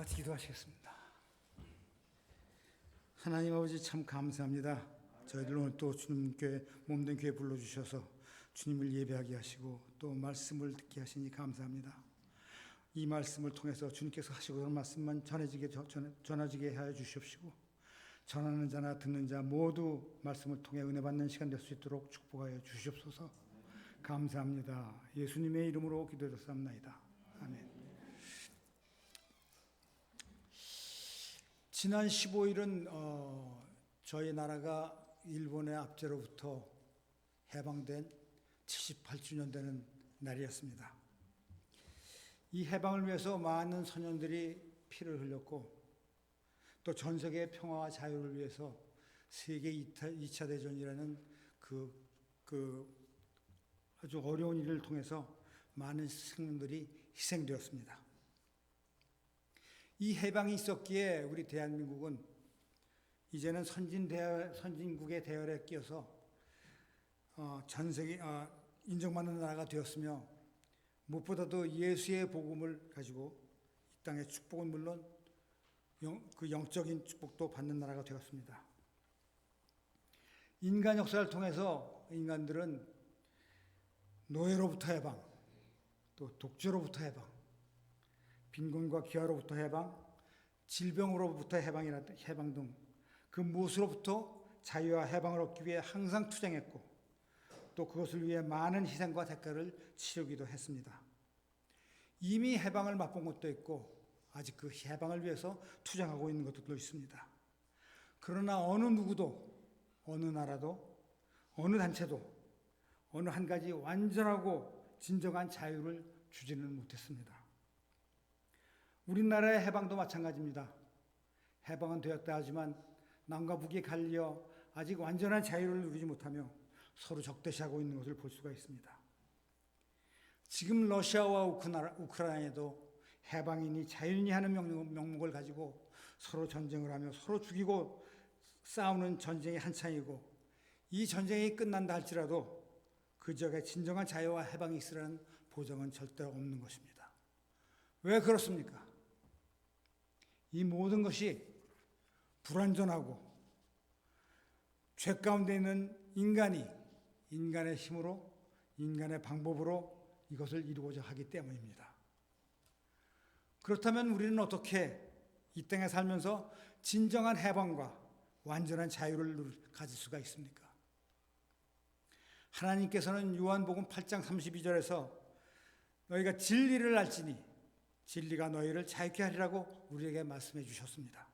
같이 기도하시겠습니다. 하나님 아버지 참 감사합니다. 저희들 오늘 또 주님 교회 몸된 교회 불러주셔서 주님을 예배하게 하시고 또 말씀을 듣게 하시니 감사합니다. 이 말씀을 통해서 주님께서 하시고 그런 말씀만 전해지게 하여 주시옵시고 전하는 자나 듣는 자 모두 말씀을 통해 은혜 받는 시간 될 수 있도록 축복하여 주시옵소서. 감사합니다. 예수님의 이름으로 기도드렸사옵나이다. 아멘. 지난 15일은 저희 나라가 일본의 압제로부터 해방된 78주년 되는 날이었습니다. 이 해방을 위해서 많은 선원들이 피를 흘렸고 또 전 세계의 평화와 자유를 위해서 세계 2차 대전이라는 아주 어려운 일을 통해서 많은 생명들이 희생되었습니다. 이 해방이 있었기에 우리 대한민국은 이제는 선진국의 대열에 끼어서 전 세계 인정받는 나라가 되었으며 무엇보다도 예수의 복음을 가지고 이 땅의 축복은 물론 그 영적인 축복도 받는 나라가 되었습니다. 인간 역사를 통해서 인간들은 노예로부터 해방, 또 독재로부터 해방, 빈곤과 기아로부터 해방, 질병으로부터 해방 등 그 무엇으로부터 자유와 해방을 얻기 위해 항상 투쟁했고 또 그것을 위해 많은 희생과 대가를 치르기도 했습니다. 이미 해방을 맛본 것도 있고 아직 그 해방을 위해서 투쟁하고 있는 것들도 있습니다. 그러나 어느 누구도 어느 나라도 어느 단체도 어느 한 가지 완전하고 진정한 자유를 주지는 못했습니다. 우리나라의 해방도 마찬가지입니다. 해방은 되었다 하지만 남과 북이 갈려 아직 완전한 자유를 누리지 못하며 서로 적대시하고 있는 것을 볼 수가 있습니다. 지금 러시아와 우크라이나에도 해방이니 자유니 하는 명목을 가지고 서로 전쟁을 하며 서로 죽이고 싸우는 전쟁이 한창이고 이 전쟁이 끝난다 할지라도 그 지역에 진정한 자유와 해방이 있으라는 보장은 절대 없는 것입니다. 왜 그렇습니까? 이 모든 것이 불완전하고 죄 가운데 있는 인간의 힘으로 인간의 방법으로 이것을 이루고자 하기 때문입니다. 그렇다면 우리는 어떻게 이 땅에 살면서 진정한 해방과 완전한 자유를 가질 수가 있습니까? 하나님께서는 요한복음 8장 32절에서 너희가 진리를 알지니 진리가 너희를 자유케 하리라고 우리에게 말씀해 주셨습니다.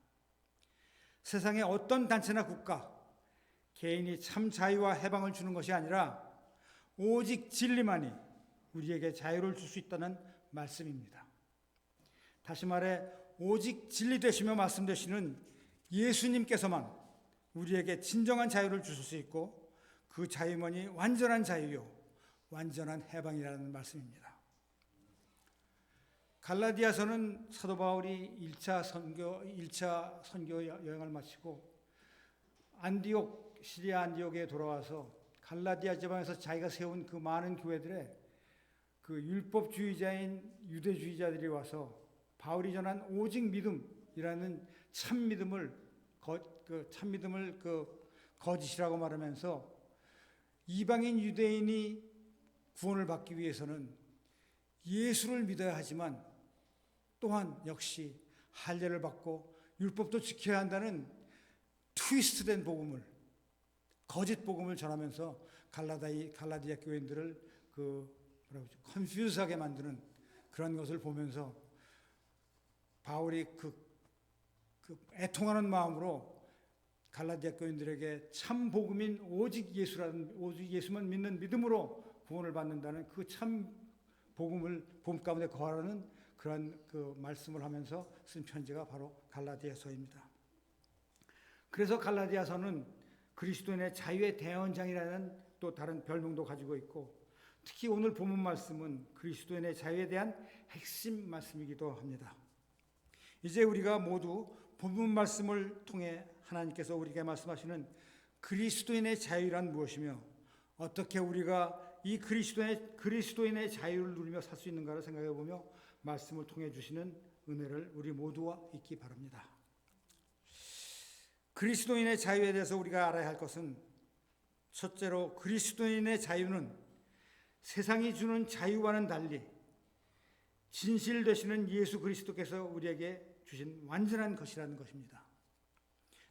세상에 어떤 단체나 국가, 개인이 참 자유와 해방을 주는 것이 아니라 오직 진리만이 우리에게 자유를 줄 수 있다는 말씀입니다. 다시 말해 오직 진리 되시며 말씀 되시는 예수님께서만 우리에게 진정한 자유를 주실 수 있고 그 자유만이 완전한 자유요 완전한 해방이라는 말씀입니다. 갈라디아서는 사도 바울이 1차 선교 여행을 마치고 시리아 안디옥에 돌아와서 갈라디아 지방에서 자기가 세운 그 많은 교회들의 그 율법주의자인 유대주의자들이 와서 바울이 전한 오직 믿음이라는 참 믿음을 거짓이라고 말하면서 이방인 유대인이 구원을 받기 위해서는 예수를 믿어야 하지만 또한 역시 할례를 받고 율법도 지켜야 한다는 트위스트된 복음을 거짓 복음을 전하면서 갈라디아 교인들을 컨퓨즈하게 만드는 그런 것을 보면서 바울이 애통하는 마음으로 갈라디아 교인들에게 참 복음인 오직 예수만 믿는 믿음으로 구원을 받는다는 그 참 복음을 봄 가운데 거하라는 그런 말씀을 하면서 쓴 편지가 바로 갈라디아서입니다. 그래서 갈라디아서는 그리스도인의 자유의 대언장이라는 또 다른 별명도 가지고 있고 특히 오늘 본문 말씀은 그리스도인의 자유에 대한 핵심 말씀이기도 합니다. 이제 우리가 모두 본문 말씀을 통해 하나님께서 우리에게 말씀하시는 그리스도인의 자유란 무엇이며 어떻게 우리가 이 그리스도인의 자유를 누리며 살 수 있는가를 생각해 보며 말씀을 통해 주시는 은혜를 우리 모두와 있기 바랍니다. 그리스도인의 자유에 대해서 우리가 알아야 할 것은 첫째로 그리스도인의 자유는 세상이 주는 자유와는 달리 진실 되시는 예수 그리스도께서 우리에게 주신 완전한 것이라는 것입니다.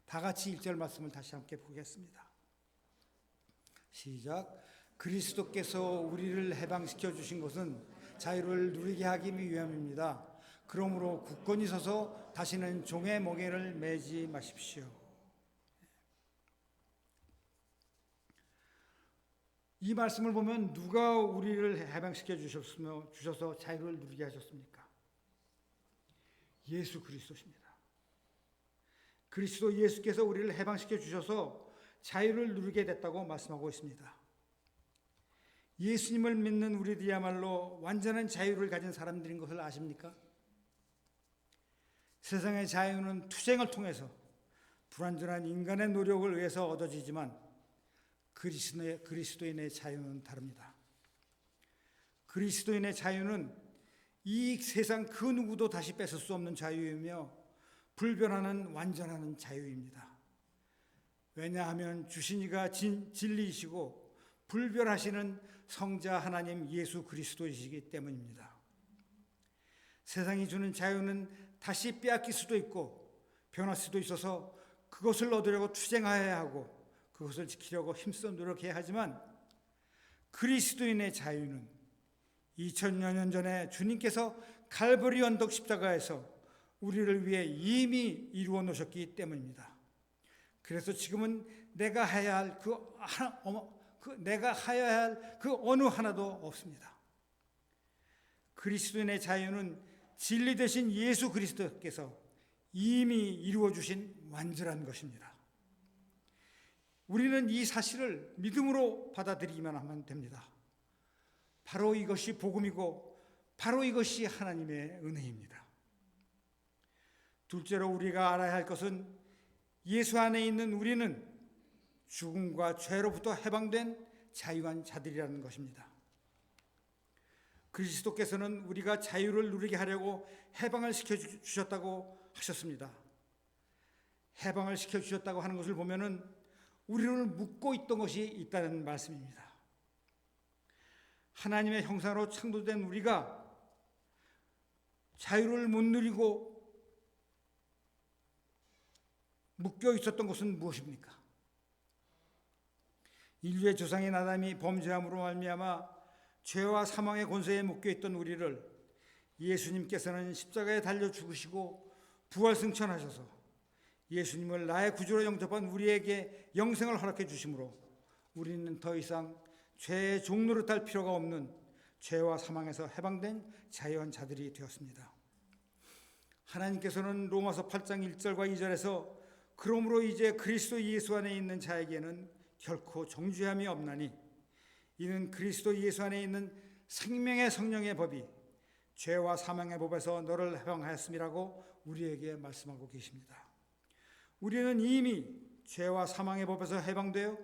다 같이 1절 말씀을 다시 함께 보겠습니다. 시작. 그리스도께서 우리를 해방시켜 주신 것은 자유를 누리게 하기 위함입니다. 그러므로 굳건히 서서 다시는 종의 멍에를 매지 마십시오. 이 말씀을 보면 누가 우리를 해방시켜 주셔서 자유를 누리게 하셨습니까? 예수 그리스도십니다. 그리스도 예수께서 우리를 해방시켜 주셔서 자유를 누리게 됐다고 말씀하고 있습니다. 예수님을 믿는 우리들이야말로 완전한 자유를 가진 사람들인 것을 아십니까? 세상의 자유는 투쟁을 통해서 불완전한 인간의 노력을 위해서 얻어지지만 그리스도인의 자유는 다릅니다. 그리스도인의 자유는 이 세상 그 누구도 다시 뺏을 수 없는 자유이며 불변하는 완전한 자유입니다. 왜냐하면 주신 이가 진리이시고 불변하시는 성자 하나님 예수 그리스도이시기 때문입니다. 세상이 주는 자유는 다시 빼앗길 수도 있고 변할 수도 있어서 그것을 얻으려고 투쟁해야 하고 그것을 지키려고 힘써 노력해야 하지만 그리스도인의 자유는 2000여 년 전에 주님께서 갈보리 언덕 십자가에서 우리를 위해 이미 이루어 놓으셨기 때문입니다. 그래서 지금은 내가 해야 할 그 어느 하나도 없습니다. 그리스도인의 자유는 진리 되신 예수 그리스도께서 이미 이루어 주신 완전한 것입니다. 우리는 이 사실을 믿음으로 받아들이기만 하면 됩니다. 바로 이것이 복음이고 바로 이것이 하나님의 은혜입니다. 둘째로 우리가 알아야 할 것은 예수 안에 있는 우리는 죽음과 죄로부터 해방된 자유한 자들이라는 것입니다. 그리스도께서는 우리가 자유를 누리게 하려고 해방을 시켜주셨다고 하셨습니다. 해방을 시켜주셨다고 하는 것을 보면은 우리를 묶고 있던 것이 있다는 말씀입니다. 하나님의 형상으로 창조된 우리가 자유를 못 누리고 묶여 있었던 것은 무엇입니까? 인류의 조상인 아담이 범죄함으로 말미암아 죄와 사망의 권세에 묶여 있던 우리를 예수님께서는 십자가에 달려 죽으시고 부활 승천하셔서 예수님을 나의 구주로 영접한 우리에게 영생을 허락해 주심으로 우리는 더 이상 죄의 종노릇할 필요가 없는 죄와 사망에서 해방된 자유한 자들이 되었습니다. 하나님께서는 로마서 8장 1절과 2절에서 그러므로 이제 그리스도 예수 안에 있는 자에게는 결코 정죄함이 없나니 이는 그리스도 예수 안에 있는 생명의 성령의 법이 죄와 사망의 법에서 너를 해방하였음이라고 우리에게 말씀하고 계십니다. 우리는 이미 죄와 사망의 법에서 해방되어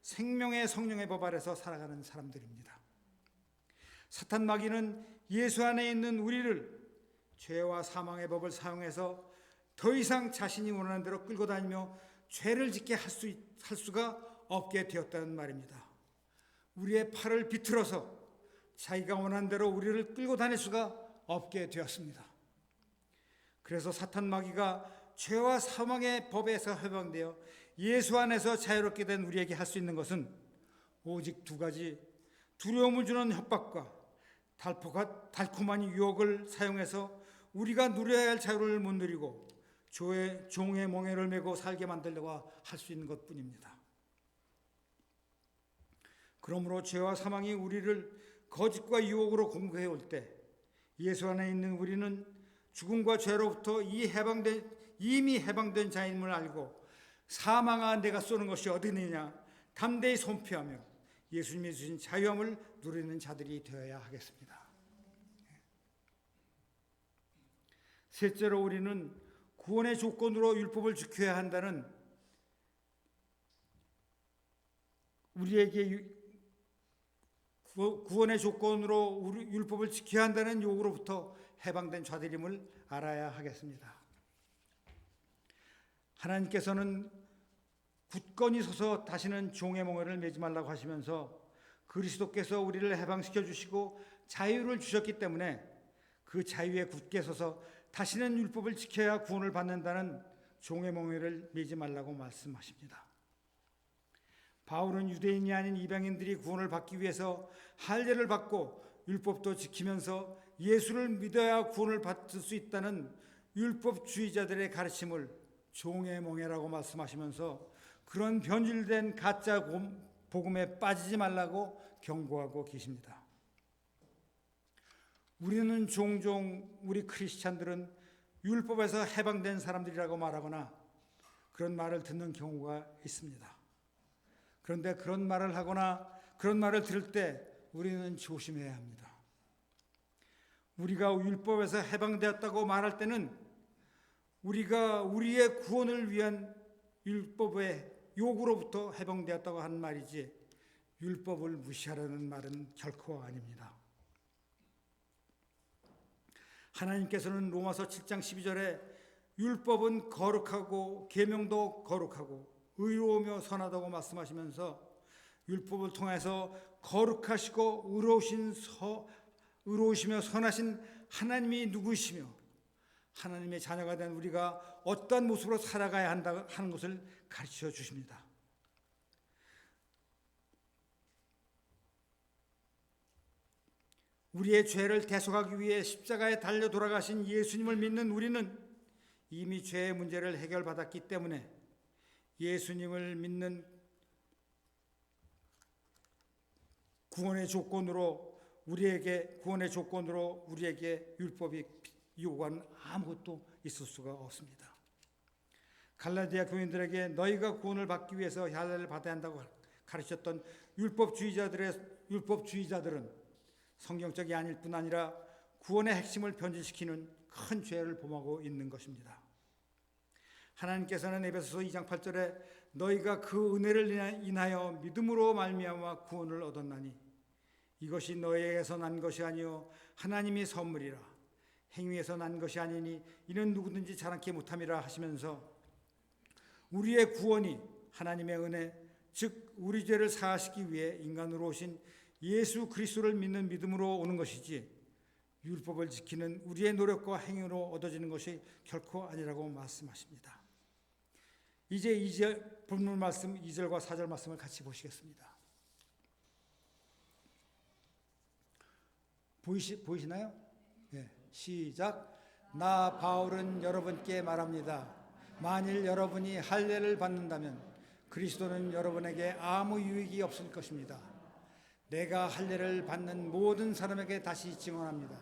생명의 성령의 법 아래서 살아가는 사람들입니다. 사탄 마귀는 예수 안에 있는 우리를 죄와 사망의 법을 사용해서 더 이상 자신이 원하는 대로 끌고 다니며 죄를 짓게 할 수가 없게 되었다는 말입니다. 우리의 팔을 비틀어서 자기가 원하는 대로 우리를 끌고 다닐 수가 없게 되었습니다. 그래서 사탄 마귀가 죄와 사망의 법에서 해방되어 예수 안에서 자유롭게 된 우리에게 할 수 있는 것은 오직 두 가지, 두려움을 주는 협박과 달콤한 유혹을 사용해서 우리가 누려야 할 자유를 못 누리고 종의 멍에를 메고 살게 만들려고 할 수 있는 것뿐입니다. 그러므로 죄와 사망이 우리를 거짓과 유혹으로 공격해 올 때 예수 안에 있는 우리는 죽음과 죄로부터 이미 해방된 자임을 알고 사망아 내가 쏘는 것이 어디느냐 담대히 선포하며 예수님이 주신 자유함을 누리는 자들이 되어야 하겠습니다. 셋째로 우리는 구원의 조건으로 율법을 지켜야 한다는 우리에게 구원의 조건으로 율법을 지켜야 한다는 요구로부터 해방된 자들임을 알아야 하겠습니다. 하나님께서는 굳건히 서서 다시는 종의 멍에를 매지 말라고 하시면서 그리스도께서 우리를 해방시켜 주시고 자유를 주셨기 때문에 그 자유에 굳게 서서 다시는 율법을 지켜야 구원을 받는다는 종의 멍에를 매지 말라고 말씀하십니다. 바울은 유대인이 아닌 이방인들이 구원을 받기 위해서 할례를 받고 율법도 지키면서 예수를 믿어야 구원을 받을 수 있다는 율법주의자들의 가르침을 종의 멍에라고 말씀하시면서 그런 변질된 가짜 복음에 빠지지 말라고 경고하고 계십니다. 우리는 종종 우리 크리스찬들은 율법에서 해방된 사람들이라고 말하거나 그런 말을 듣는 경우가 있습니다. 그런데 그런 말을 하거나 그런 말을 들을 때 우리는 조심해야 합니다. 우리가 율법에서 해방되었다고 말할 때는 우리가 우리의 구원을 위한 율법의 요구로부터 해방되었다고 하는 말이지 율법을 무시하라는 말은 결코 아닙니다. 하나님께서는 로마서 7장 12절에 율법은 거룩하고 계명도 거룩하고 의로우며 선하다고 말씀하시면서 율법을 통해서 거룩하시고 의로우시며 선하신 하나님이 누구시며 하나님의 자녀가 된 우리가 어떠한 모습으로 살아가야 한다 하는 것을 가르쳐 주십니다. 우리의 죄를 대속하기 위해 십자가에 달려 돌아가신 예수님을 믿는 우리는 이미 죄의 문제를 해결받았기 때문에 예수님을 믿는 구원의 조건으로 우리에게 율법이 요구하는 아무것도 있을 수가 없습니다. 갈라디아 교인들에게 너희가 구원을 받기 위해서 할례를 받아야 한다고 가르쳤던 율법주의자들은 성경적이 아닐 뿐 아니라 구원의 핵심을 변질시키는 큰 죄를 범하고 있는 것입니다. 하나님께서는 에베소서 2장 8절에 너희가 그 은혜를 인하여 믿음으로 말미암아 구원을 얻었나니 이것이 너희에게서 난 것이 아니요 하나님이 선물이라 행위에서 난 것이 아니니 이는 누구든지 자랑케 못함이라 하시면서 우리의 구원이 하나님의 은혜 즉 우리 죄를 사하시기 위해 인간으로 오신 예수 그리스도를 믿는 믿음으로 오는 것이지 율법을 지키는 우리의 노력과 행위로 얻어지는 것이 결코 아니라고 말씀하십니다. 이제 2절 본문 말씀 2절과 4절 말씀을 같이 보시겠습니다. 보이시나요? 네, 시작. 나 바울은 여러분께 말합니다. 만일 여러분이 할례를 받는다면 그리스도는 여러분에게 아무 유익이 없을 것입니다. 내가 할례를 받는 모든 사람에게 다시 증언합니다.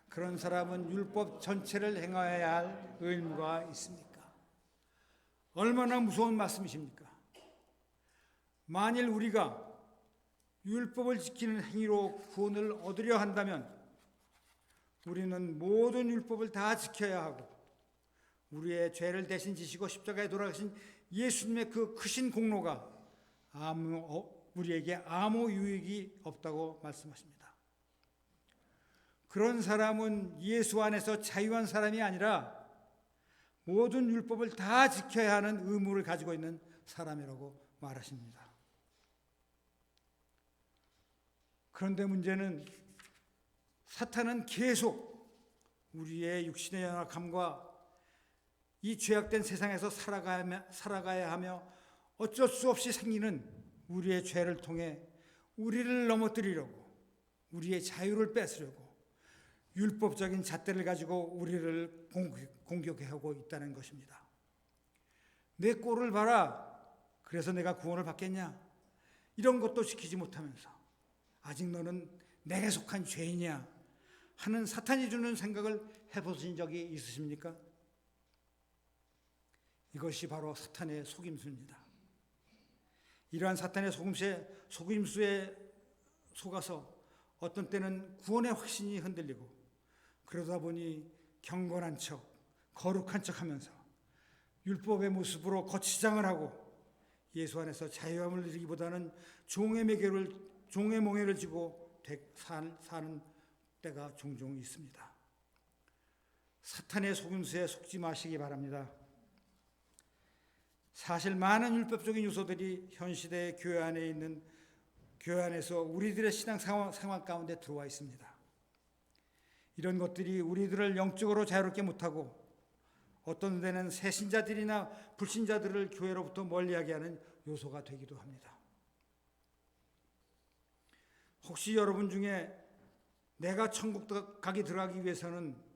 그런 사람은 율법 전체를 행하여야 할 의무가 있습니까? 얼마나 무서운 말씀이십니까? 만일 우리가 율법을 지키는 행위로 구원을 얻으려 한다면 우리는 모든 율법을 다 지켜야 하고 우리의 죄를 대신 지시고 십자가에 돌아가신 예수님의 그 크신 공로가 우리에게 아무 유익이 없다고 말씀하십니다. 그런 사람은 예수 안에서 자유한 사람이 아니라 모든 율법을 다 지켜야 하는 의무를 가지고 있는 사람이라고 말하십니다. 그런데 문제는 사탄은 계속 우리의 육신의 연약함과 이 죄악된 세상에서 살아가야 하며 어쩔 수 없이 생기는 우리의 죄를 통해 우리를 넘어뜨리려고 우리의 자유를 뺏으려고 율법적인 잣대를 가지고 우리를 공격하고 있다는 것입니다. 내 꼴을 봐라. 그래서 내가 구원을 받겠냐? 이런 것도 지키지 못하면서 아직 너는 내게 속한 죄이냐? 하는 사탄이 주는 생각을 해보신 적이 있으십니까? 이것이 바로 사탄의 속임수입니다. 이러한 사탄의 속임수에 속아서 어떤 때는 구원의 확신이 흔들리고 그러다 보니 경건한 척, 거룩한 척하면서 율법의 모습으로 거치장을 하고 예수 안에서 자유함을 누리기보다는 종의 멍에를 지고 사는 때가 종종 있습니다. 사탄의 속임수에 속지 마시기 바랍니다. 사실 많은 율법적인 요소들이 현 시대의 교회 안에서 우리들의 신앙 상황 가운데 들어와 있습니다. 이런 것들이 우리들을 영적으로 자유롭게 못하고 어떤 데는 새신자들이나 불신자들을 교회로부터 멀리하게 하는 요소가 되기도 합니다. 혹시 여러분 중에 내가 천국 가기 들어가기 위해서는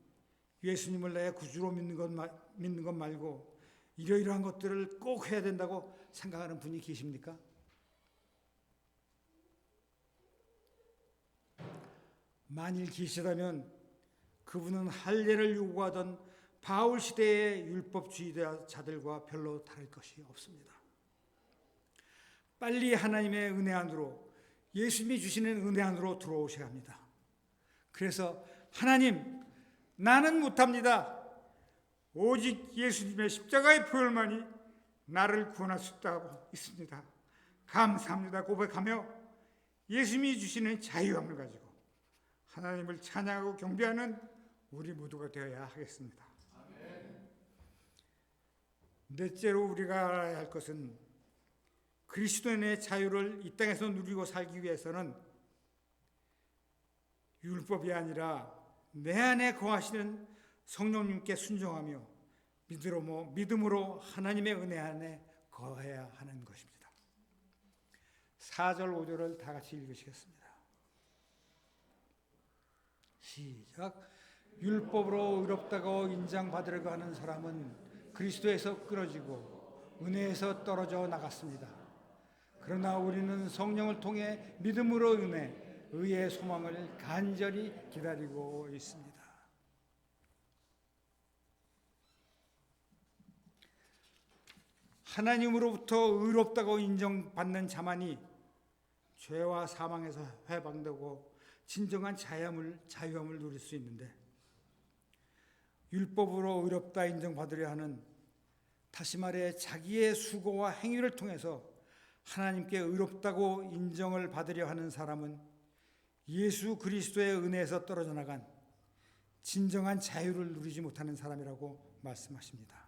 예수님을 내 구주로 믿는 것 말고 이러이러한 것들을 꼭 해야 된다고 생각하는 분이 계십니까? 만일 계시다면 그분은 할례를 요구하던 바울 시대의 율법주의자들과 별로 다를 것이 없습니다. 빨리 하나님의 은혜 안으로, 예수님이 주시는 은혜 안으로 들어오셔야 합니다. 그래서 하나님, 나는 못합니다. 오직 예수님의 십자가의 보혈만이 나를 구원할 수 있다고 있습니다. 감사합니다 고백하며 예수님이 주시는 자유함을 가지고 하나님을 찬양하고 경배하는 우리 모두가 되어야 하겠습니다. 넷째로 우리가 알아야 할 것은 그리스도인의 자유를 이 땅에서 누리고 살기 위해서는 율법이 아니라 내 안에 거하시는 성령님께 순종하며 믿음으로 하나님의 은혜 안에 거해야 하는 것입니다. 4절 5절을 다 같이 읽으시겠습니다. 시작. 율법으로 의롭다고 인정받으려고 하는 사람은 그리스도에서 끊어지고 은혜에서 떨어져 나갔습니다. 그러나 우리는 성령을 통해 믿음으로 의의 소망을 간절히 기다리고 있습니다. 하나님으로부터 의롭다고 인정받는 자만이 죄와 사망에서 해방되고 진정한 자유함을 누릴 수 있는데, 율법으로 의롭다 인정받으려 하는, 다시 말해 자기의 수고와 행위를 통해서 하나님께 의롭다고 인정을 받으려 하는 사람은 예수 그리스도의 은혜에서 떨어져 나간 진정한 자유를 누리지 못하는 사람이라고 말씀하십니다.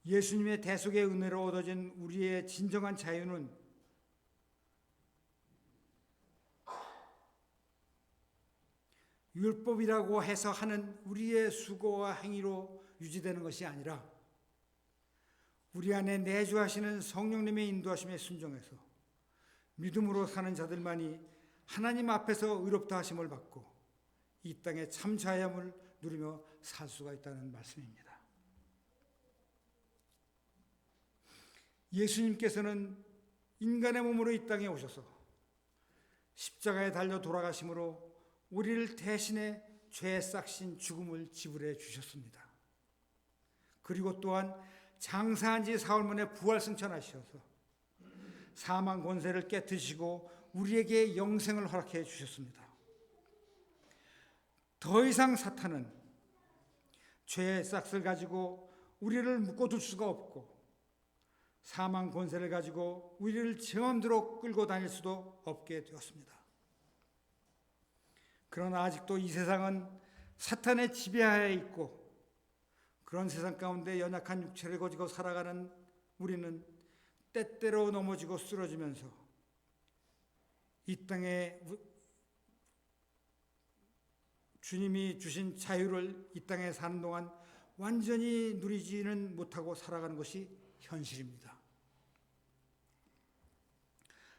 예수님의 대속의 은혜로 얻어진 우리의 진정한 자유는 율법이라고 해서 하는 우리의 수고와 행위로 유지되는 것이 아니라 우리 안에 내주하시는 성령님의 인도하심에 순종해서 믿음으로 사는 자들만이 하나님 앞에서 의롭다 하심을 받고 이 땅에 참 자유함을 누리며 살 수가 있다는 말씀입니다. 예수님께서는 인간의 몸으로 이 땅에 오셔서 십자가에 달려 돌아가심으로 우리를 대신해 죄에 싹신 죽음을 지불해 주셨습니다. 그리고 또한 장사한 지 사흘 만에 부활승천하셔서 사망 권세를 깨뜨리시고 우리에게 영생을 허락해 주셨습니다. 더 이상 사탄은 죄의 싹을 가지고 우리를 묶어둘 수가 없고 사망 권세를 가지고 우리를 제 마음대로 끌고 다닐 수도 없게 되었습니다. 그러나 아직도 이 세상은 사탄의 지배하에 있고 그런 세상 가운데 연약한 육체를 가지고 살아가는 우리는 때때로 넘어지고 쓰러지면서 이 땅에 주님이 주신 자유를 이 땅에 사는 동안 완전히 누리지는 못하고 살아가는 것이 현실입니다.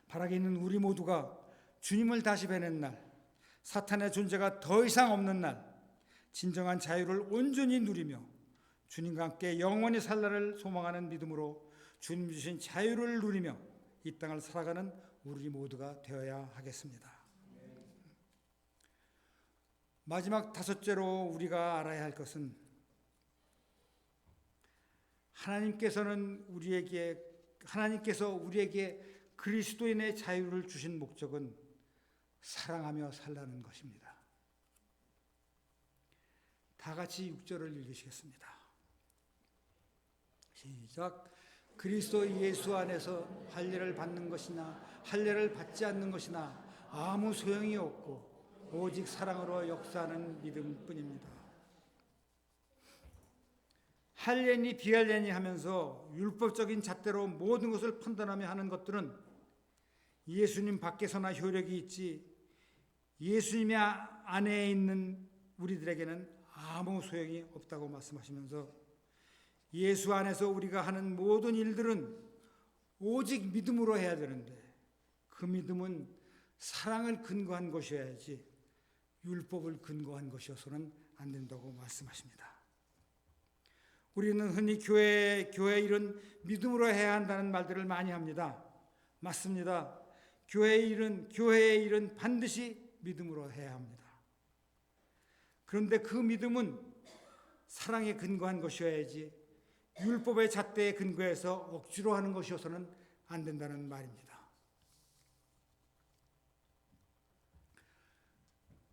바라기는 우리 모두가 주님을 다시 뵈는 날, 사탄의 존재가 더 이상 없는 날, 진정한 자유를 온전히 누리며 주님과 함께 영원히 살 날을 소망하는 믿음으로 주님 주신 자유를 누리며 이 땅을 살아가는 우리 모두가 되어야 하겠습니다. 마지막 다섯째로 우리가 알아야 할 것은 하나님께서 우리에게 그리스도인의 자유를 주신 목적은 사랑하며 살라는 것입니다. 다 같이 6절을 읽으시겠습니다. 시작. 그리스도 예수 안에서 할례를 받는 것이나 할례를 받지 않는 것이나 아무 소용이 없고 오직 사랑으로 역사하는 믿음뿐입니다. 할례니 비할례니 하면서 율법적인 잣대로 모든 것을 판단하며 하는 것들은 예수님 밖에서나 효력이 있지 예수님의 안에 있는 우리들에게는 아무 소용이 없다고 말씀하시면서 예수 안에서 우리가 하는 모든 일들은 오직 믿음으로 해야 되는데 그 믿음은 사랑을 근거한 것이어야지 율법을 근거한 것이어서는 안 된다고 말씀하십니다. 우리는 흔히 교회 일은 믿음으로 해야 한다는 말들을 많이 합니다. 맞습니다. 교회의 일은 반드시 믿음으로 해야 합니다. 그런데 그 믿음은 사랑에 근거한 것이어야지 율법의 잣대에 근거해서 억지로 하는 것이어서는 안 된다는 말입니다.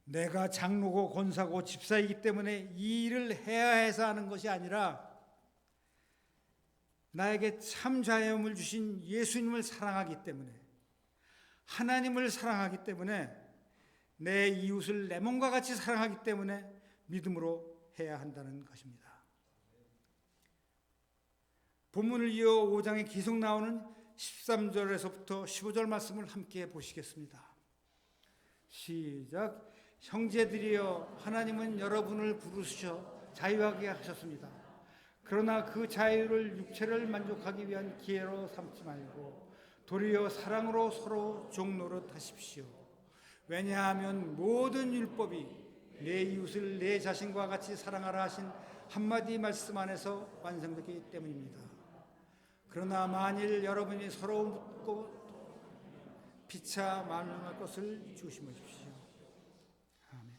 내가 장로고 권사고 집사이기 때문에 이 일을 해야 해서 하는 것이 아니라 나에게 참 자유함을 주신 예수님을 사랑하기 때문에 하나님을 사랑하기 때문에 내 이웃을 내 몸과 같이 사랑하기 때문에 믿음으로 해야 한다는 것입니다. 본문을 이어 5장에 계속 나오는 13절에서부터 15절 말씀을 함께 보시겠습니다. 시작. 형제들이여 하나님은 여러분을 부르셔 자유하게 하셨습니다. 그러나 그 자유를 육체를 만족하기 위한 기회로 삼지 말고 도리어 사랑으로 서로 종노릇 하십시오. 왜냐하면 모든 율법이 내 이웃을 내 자신과 같이 사랑하라 하신 한마디 말씀 안에서 완성되기 때문입니다. 그러나 만일 여러분이 서로 묻고 피차 만용할 것을 조심하십시오. 아멘.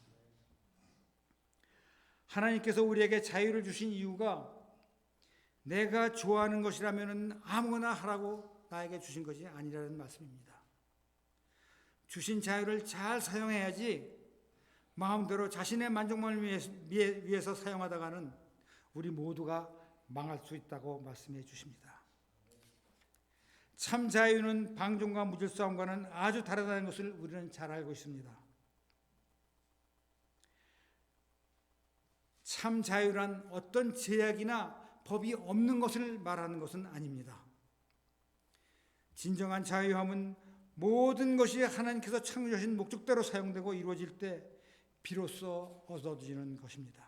하나님께서 우리에게 자유를 주신 이유가 내가 좋아하는 것이라면 아무거나 하라고 나에게 주신 것이 아니라는 말씀입니다. 주신 자유를 잘 사용해야지 마음대로 자신의 만족만을 위해서 사용하다가는 우리 모두가 망할 수 있다고 말씀해 주십니다. 참 자유는 방종과 무질서함과는 아주 다르다는 것을 우리는 잘 알고 있습니다. 참 자유란 어떤 제약이나 법이 없는 것을 말하는 것은 아닙니다. 진정한 자유함은 모든 것이 하나님께서 창조하신 목적대로 사용되고 이루어질 때 비로소 얻어지는 것입니다.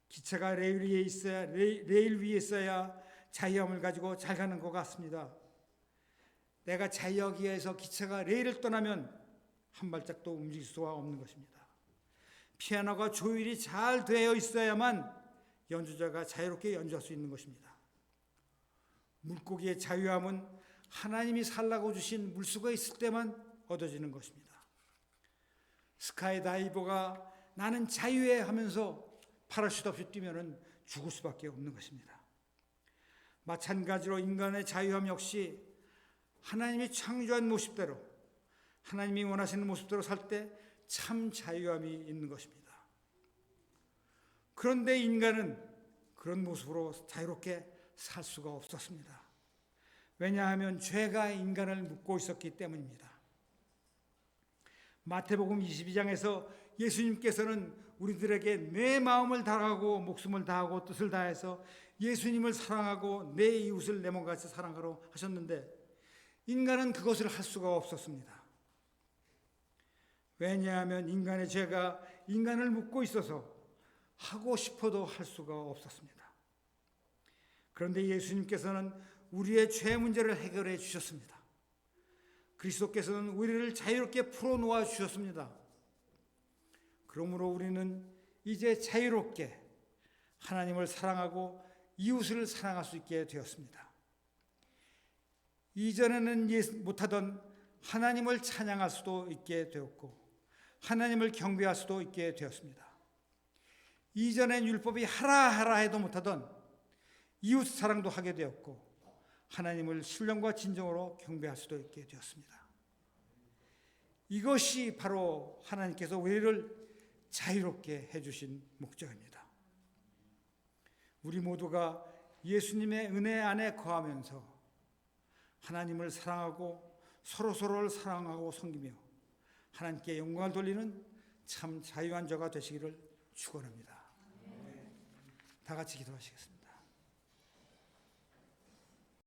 기차가 레일 위에 있어야 자유함을 가지고 잘 가는 것 같습니다. 내가 자유하기위해서 기차가 레일을 떠나면 한 발짝도 움직일 수가 없는 것입니다. 피아노가 조율이 잘 되어 있어야만 연주자가 자유롭게 연주할 수 있는 것입니다. 물고기의 자유함은 하나님이 살라고 주신 물수가 있을 때만 얻어지는 것입니다. 스카이다이버가 나는 자유해 하면서 파라슈트 없이 뛰면 죽을 수밖에 없는 것입니다. 마찬가지로 인간의 자유함 역시 하나님이 창조한 모습대로 하나님이 원하시는 모습대로 살 때 참 자유함이 있는 것입니다. 그런데 인간은 그런 모습으로 자유롭게 살 수가 없었습니다. 왜냐하면 죄가 인간을 묶고 있었기 때문입니다. 마태복음 22장에서 예수님께서는 우리들에게 내 마음을 다하고 목숨을 다하고 뜻을 다해서 예수님을 사랑하고 내 이웃을 내 몸같이 사랑하라 하셨는데 인간은 그것을 할 수가 없었습니다. 왜냐하면 인간의 죄가 인간을 묶고 있어서 하고 싶어도 할 수가 없었습니다. 그런데 예수님께서는 우리의 죄 문제를 해결해 주셨습니다. 그리스도께서는 우리를 자유롭게 풀어놓아 주셨습니다. 그러므로 우리는 이제 자유롭게 하나님을 사랑하고 이웃을 사랑할 수 있게 되었습니다. 이전에는 못하던 하나님을 찬양할 수도 있게 되었고 하나님을 경배할 수도 있게 되었습니다. 이전엔 율법이 하라 해도 못하던 이웃 사랑도 하게 되었고 하나님을 신령과 진정으로 경배할 수도 있게 되었습니다. 이것이 바로 하나님께서 우리를 자유롭게 해주신 목적입니다. 우리 모두가 예수님의 은혜 안에 거하면서 하나님을 사랑하고 서로서로를 사랑하고 섬기며 하나님께 영광을 돌리는 참 자유한 저가 되시기를 축원합니다. 다 같이 기도하시겠습니다.